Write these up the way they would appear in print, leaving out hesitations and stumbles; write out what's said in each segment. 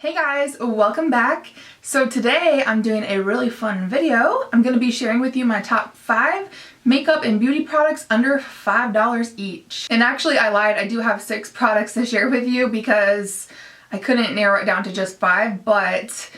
Hey guys, welcome back. So today I'm doing a really fun video. I'm going to be sharing with you my top 5 makeup and beauty products under $5 each. And actually I lied, I do have 6 products to share with you because I couldn't narrow it down to just 5, but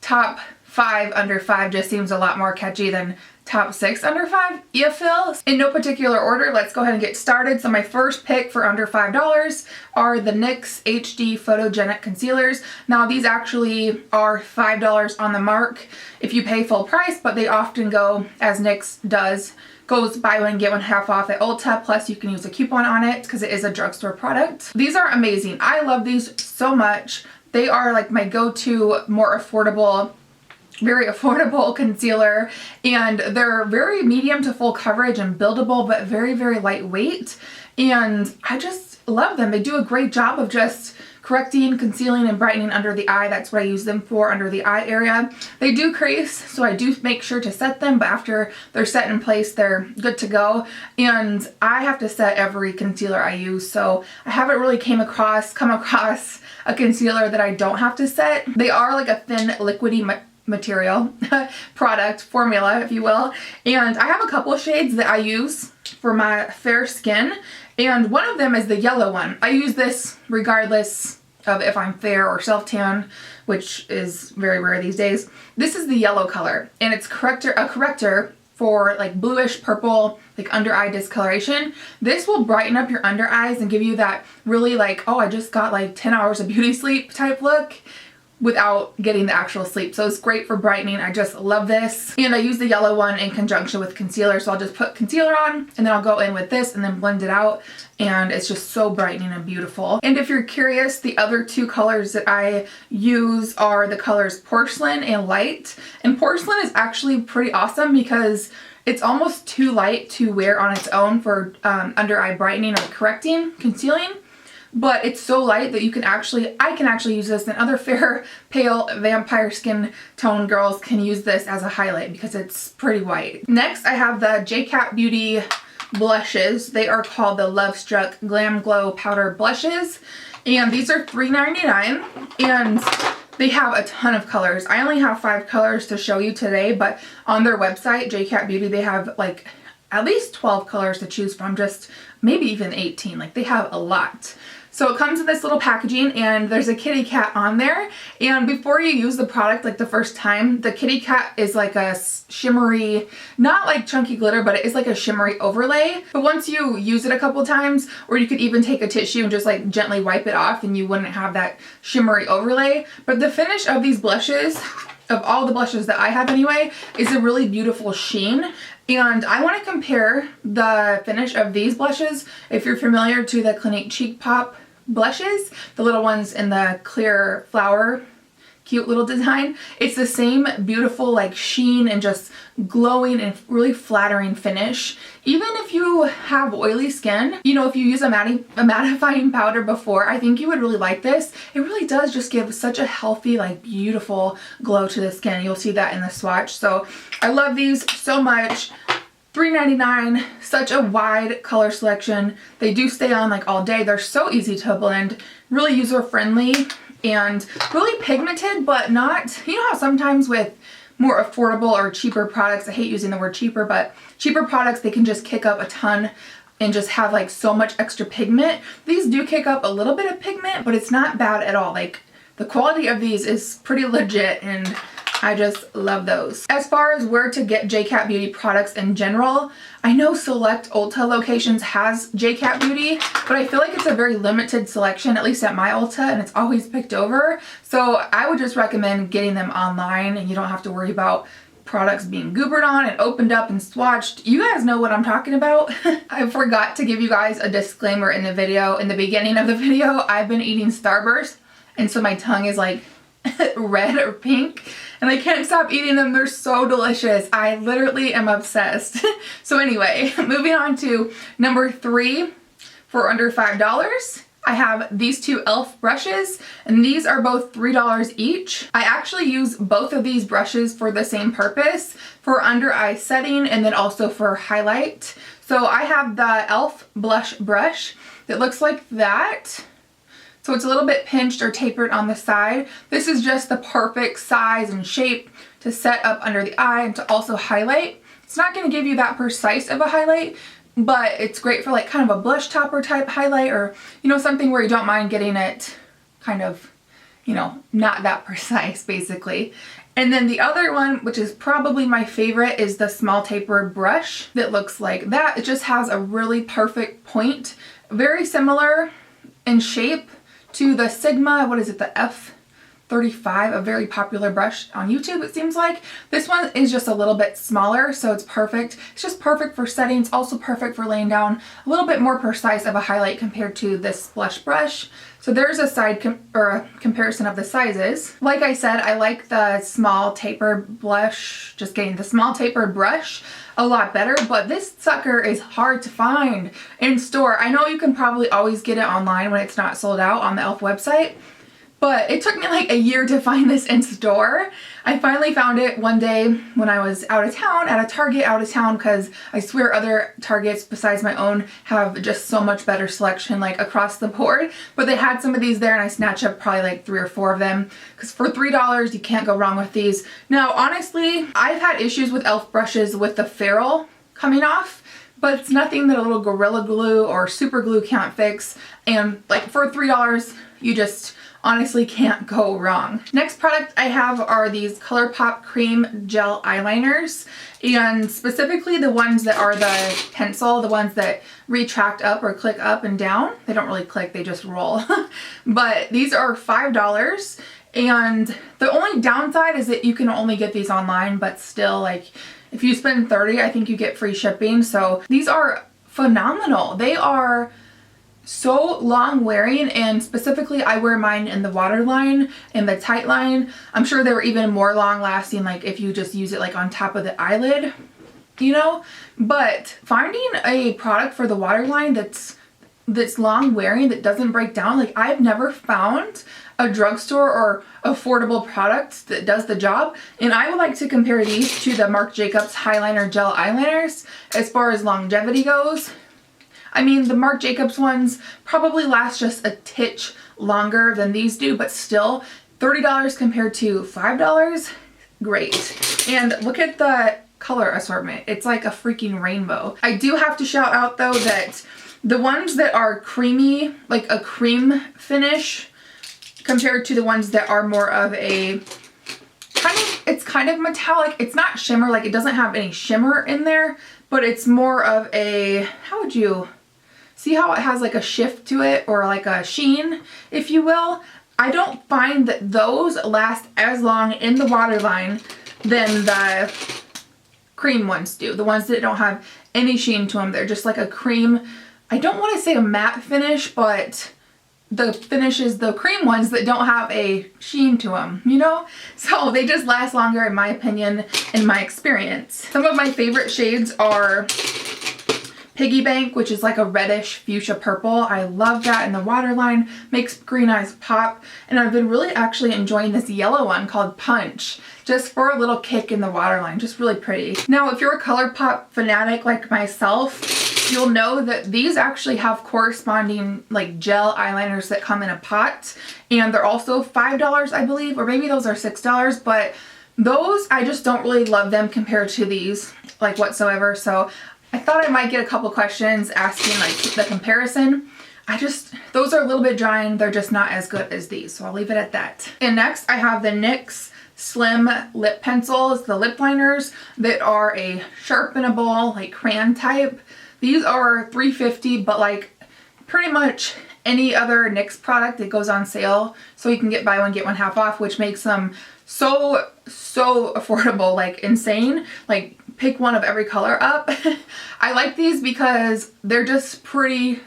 top 5 under 5 just seems a lot more catchy than top 6 under 5, you feel? In no particular order, let's go ahead and get started. So my first pick for under $5 are the NYX HD Photogenic Concealers. Now these actually are $5 on the mark if you pay full price, but they often go, as NYX goes buy one get one half off at Ulta, plus you can use a coupon on it because it is a drugstore product. These are amazing. I love these so much. They are like my go-to more affordable, very affordable concealer, and they're very medium to full coverage and buildable, but very, very lightweight, and I just love them. They do a great job of just correcting, concealing, and brightening under the eye. That's what I use them for, under the eye area. They do crease, so I do make sure to set them, but after they're set in place, they're good to go. And I have to set every concealer I use, so I haven't really come across a concealer that I don't have to set. They are like a thin, liquidy material product formula, if you will, and I have a couple shades that I use for my fair skin, and one of them is the yellow one. I use this regardless of if I'm fair or self-tan, which is very rare these days. This is the yellow color, and it's a corrector for like bluish purple, like under eye discoloration. This will brighten up your under eyes and give you that really like, oh, I just got like 10 hours of beauty sleep type look, without getting the actual sleep. So it's great for brightening. I just love this. And I use the yellow one in conjunction with concealer. So I'll just put concealer on and then I'll go in with this and then blend it out. And it's just so brightening and beautiful. And if you're curious, the other 2 colors that I use are the colors Porcelain and Light. And Porcelain is actually pretty awesome because it's almost too light to wear on its own for under eye brightening or correcting, concealing. But it's so light that I can actually use this, and other fair, pale, vampire skin tone girls can use this as a highlight because it's pretty white. Next, I have the JCat Beauty blushes. They are called the Love Struck Glam Glow Powder Blushes, and these are $3.99, and they have a ton of colors. I only have 5 colors to show you today, but on their website, JCat Beauty, they have like at least 12 colors to choose from, just maybe even 18. Like, they have a lot. So it comes in this little packaging, and there's a kitty cat on there, and before you use the product like the first time, the kitty cat is like a shimmery, not like chunky glitter, but it is like a shimmery overlay. But once you use it a couple times, or you could even take a tissue and just like gently wipe it off, and you wouldn't have that shimmery overlay. But the finish of these blushes, of all the blushes that I have anyway, is a really beautiful sheen. And I want to compare the finish of these blushes, if you're familiar, to the Clinique Cheek Pop blushes, the little ones in the clear flower, cute little design. It's the same beautiful like sheen and just glowing and really flattering finish. Even if you have oily skin, you know, if you use a mattifying powder before, I think you would really like this. It really does just give such a healthy, like beautiful glow to the skin. You'll see that in the swatch. So I love these so much. $3.99, such a wide color selection. They do stay on like all day. They're so easy to blend, really user friendly, and really pigmented, but not, you know how sometimes with more affordable or cheaper products, I hate using the word cheaper, but cheaper products, they can just kick up a ton and just have like so much extra pigment. These do kick up a little bit of pigment, but it's not bad at all. Like, the quality of these is pretty legit, and I just love those. As far as where to get JCat Beauty products in general, I know select Ulta locations has JCat Beauty, but I feel like it's a very limited selection, at least at my Ulta, and it's always picked over. So I would just recommend getting them online, and you don't have to worry about products being goobered on and opened up and swatched. You guys know what I'm talking about. I forgot to give you guys a disclaimer in the video, in the beginning of the video. I've been eating Starburst, and so my tongue is like red or pink, and I can't stop eating them. They're so delicious. I literally am obsessed. So anyway, moving on to number 3 for under $5. I have these 2 e.l.f. brushes, and these are both $3 each. I actually use both of these brushes for the same purpose, for under eye setting and then also for highlight. So I have the e.l.f. blush brush that looks like that. So it's a little bit pinched or tapered on the side. This is just the perfect size and shape to set up under the eye and to also highlight. It's not going to give you that precise of a highlight, but it's great for like kind of a blush topper type highlight, or, you know, something where you don't mind getting it kind of, you know, not that precise basically. And then the other one, which is probably my favorite, is the small tapered brush that looks like that. It just has a really perfect point. Very similar in shape to the Sigma, what is it, the F35, a very popular brush on YouTube, it seems like. This one is just a little bit smaller, so it's perfect. It's just perfect for setting. It's also perfect for laying down a little bit more precise of a highlight compared to this blush brush. So there's a comparison of the sizes. Like I said, I like the small tapered blush, just getting the small tapered brush a lot better, but this sucker is hard to find in store. I know you can probably always get it online when it's not sold out on the e.l.f. website, but it took me like a year to find this in store. I finally found it one day when I was out of town, at a Target out of town, because I swear other Targets besides my own have just so much better selection like across the board. But they had some of these there and I snatched up probably like 3 or 4 of them, because for $3 you can't go wrong with these. Now honestly, I've had issues with e.l.f. brushes with the ferrule coming off, but it's nothing that a little Gorilla Glue or Super Glue can't fix. And like for $3, you just honestly can't go wrong. Next product I have are these ColourPop Cream Gel Eyeliners, and specifically the ones that are the pencil, the ones that retract up or click up and down. They don't really click, they just roll. But these are $5, and the only downside is that you can only get these online, but still, like, if you spend $30, I think you get free shipping. So these are phenomenal. They are so long wearing, and specifically I wear mine in the waterline and the tight line. I'm sure they were even more long lasting like if you just use it like on top of the eyelid, you know. But finding a product for the waterline that's long wearing, that doesn't break down, like I've never found a drugstore or affordable product that does the job. And I would like to compare these to the Marc Jacobs Highliner Gel Eyeliners as far as longevity goes. I mean, the Marc Jacobs ones probably last just a titch longer than these do, but still $30 compared to $5, great. And look at the color assortment. It's like a freaking rainbow. I do have to shout out though that the ones that are creamy, like a cream finish, compared to the ones that are more of a it's kind of metallic. It's not shimmer, like it doesn't have any shimmer in there, but it's more of a, how would you see how it has like a shift to it, or like a sheen, if you will. I don't find that those last as long in the waterline than the cream ones do. The ones that don't have any sheen to them. They're just like a cream, I don't want to say a matte finish, but the finishes, the cream ones that don't have a sheen to them, you know? So they just last longer in my opinion, in my experience. Some of my favorite shades are Piggy Bank, which is like a reddish fuchsia purple. I love that in the waterline, makes green eyes pop. And I've been really actually enjoying this yellow one called Punch, just for a little kick in the waterline, just really pretty. Now, if you're a ColourPop fanatic like myself, you'll know that these actually have corresponding like gel eyeliners that come in a pot, and they're also $5, I believe, or maybe those are $6, but those, I just don't really love them compared to these, like whatsoever. So I thought I might get a couple questions asking like the comparison. Those are a little bit dry and they're just not as good as these, so I'll leave it at that. And next I have the NYX Slim Lip Pencils, the lip liners that are a sharpenable, like crayon type. These are $3.50, but like pretty much any other NYX product that goes on sale, so you can get buy one get one half off, which makes them so affordable, like insane. Like pick one of every color up. I like these because they're just pretty,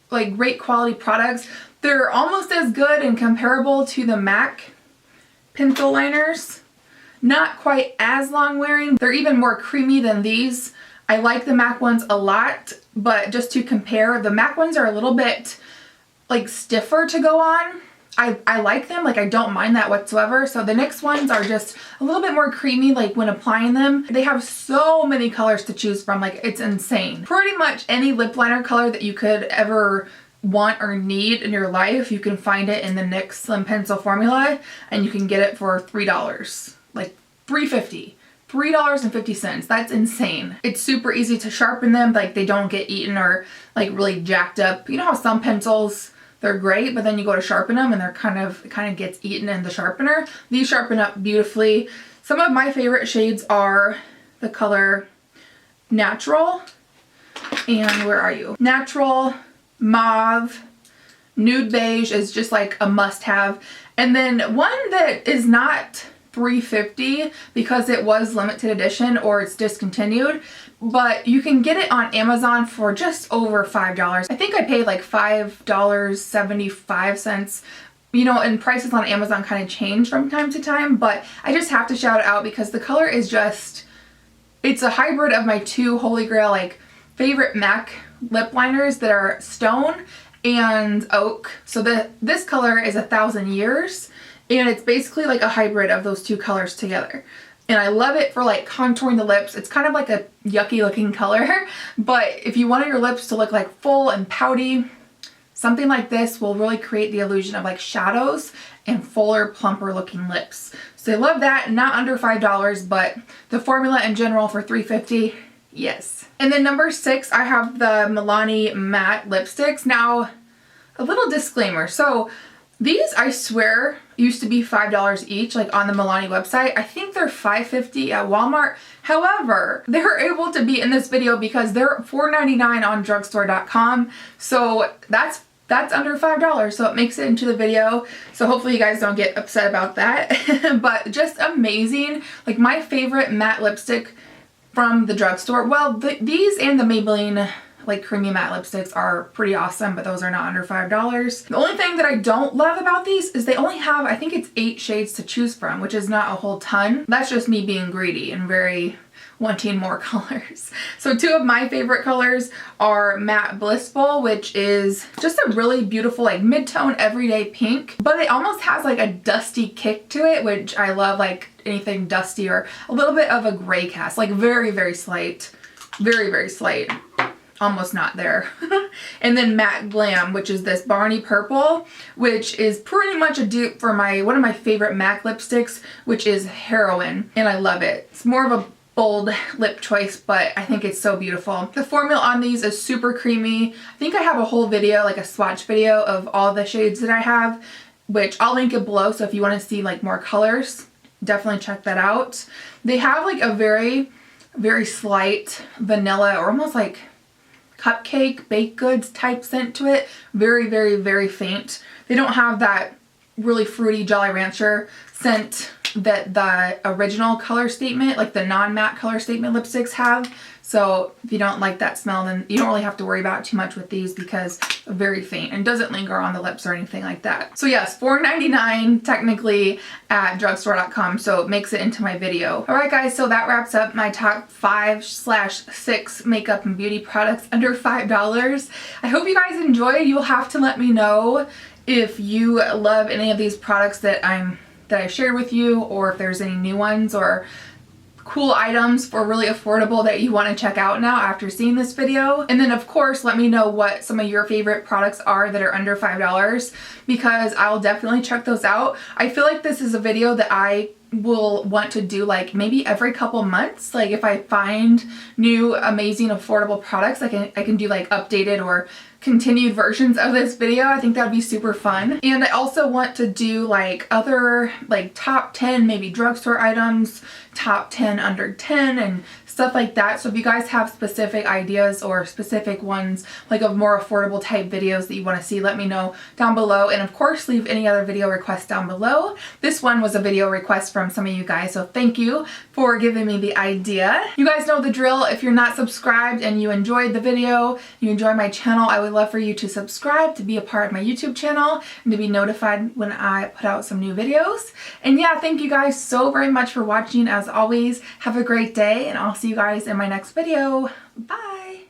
like great quality products. They're almost as good and comparable to the MAC pencil liners. Not quite as long wearing. They're even more creamy than these. I like the MAC ones a lot, but just to compare, the MAC ones are a little bit like stiffer to go on. I like them, like I don't mind that whatsoever. So the NYX ones are just a little bit more creamy, like when applying them. They have so many colors to choose from, like it's insane. Pretty much any lip liner color that you could ever want or need in your life, you can find it in the NYX Slim Pencil formula, and you can get it for $3, like $3.50. $3.50. That's insane. It's super easy to sharpen them, like they don't get eaten or like really jacked up. You know how some pencils, they're great, but then you go to sharpen them and it kind of gets eaten in the sharpener. These sharpen up beautifully. Some of my favorite shades are the color Natural, and where are you? Natural, Mauve, Nude Beige is just like a must-have. And then one that is not $3.50 because it was limited edition or it's discontinued, but you can get it on Amazon for just over $5. I think I paid like $5.75. You know, and prices on Amazon kind of change from time to time, but I just have to shout it out because the color is just, it's a hybrid of my two holy grail like favorite MAC lip liners that are Stone and Oak. So this color is 1,000 Years. And it's basically like a hybrid of those two colors together. And I love it for like contouring the lips. It's kind of like a yucky looking color, but if you wanted your lips to look like full and pouty, something like this will really create the illusion of like shadows and fuller, plumper looking lips. So I love that. Not under $5, but the formula in general for $3.50, yes. And then number 6, I have the Milani matte lipsticks. Now, a little disclaimer. So these, I swear, used to be $5 each, like on the Milani website. I think they're $5.50 at Walmart. However, they're able to be in this video because they're $4.99 on drugstore.com. So that's under $5, so it makes it into the video. So hopefully you guys don't get upset about that. But just amazing. Like my favorite matte lipstick from the drugstore. Well, these and the Maybelline like creamy matte lipsticks are pretty awesome, but those are not under $5. The only thing that I don't love about these is they only have, I think it's 8 shades to choose from, which is not a whole ton. That's just me being greedy and very wanting more colors. So 2 of my favorite colors are Matte Blissful, which is just a really beautiful like mid-tone everyday pink, but it almost has like a dusty kick to it, which I love, like anything dusty or a little bit of a gray cast, like very, very slight, very, very slight. Almost not there. And then Matte Glam, which is this Barney Purple, which is pretty much a dupe for one of my favorite MAC lipsticks, which is Heroin, and I love it. It's more of a bold lip choice, but I think it's so beautiful. The formula on these is super creamy. I think I have a whole video, like a swatch video of all the shades that I have, which I'll link it below, so if you want to see like more colors, definitely check that out. They have like a very, very slight vanilla or almost like cupcake, baked goods type scent to it. Very, very, very faint. They don't have that really fruity Jolly Rancher scent that the original Color Statement, like the non-matte Color Statement lipsticks have. So if you don't like that smell, then you don't really have to worry about it too much with these because they're very faint and doesn't linger on the lips or anything like that. So yes, $4.99 technically at drugstore.com, so it makes it into my video. Alright guys, so that wraps up my top 5/6 makeup and beauty products under $5. I hope you guys enjoyed. You'll have to let me know if you love any of these products that I shared with you, or if there's any new ones or cool items for really affordable that you want to check out now after seeing this video. And then of course let me know what some of your favorite products are that are under $5, because I'll definitely check those out. I feel like this is a video that I will want to do like maybe every couple months. Like if I find new amazing affordable products, I can do like updated or continued versions of this video. I think that'd be super fun. And I also want to do like other like top 10 maybe drugstore items, top 10 under 10 and stuff like that. So if you guys have specific ideas or specific ones like of more affordable type videos that you want to see, let me know down below. And of course leave any other video requests down below. This one was a video request from some of you guys, so thank you for giving me the idea. You guys know the drill. If you're not subscribed and you enjoyed the video, you enjoy my channel, I would love for you to subscribe to be a part of my YouTube channel and to be notified when I put out some new videos. And yeah, thank you guys so very much for watching. As always, have a great day, and I'll see you guys in my next video. Bye!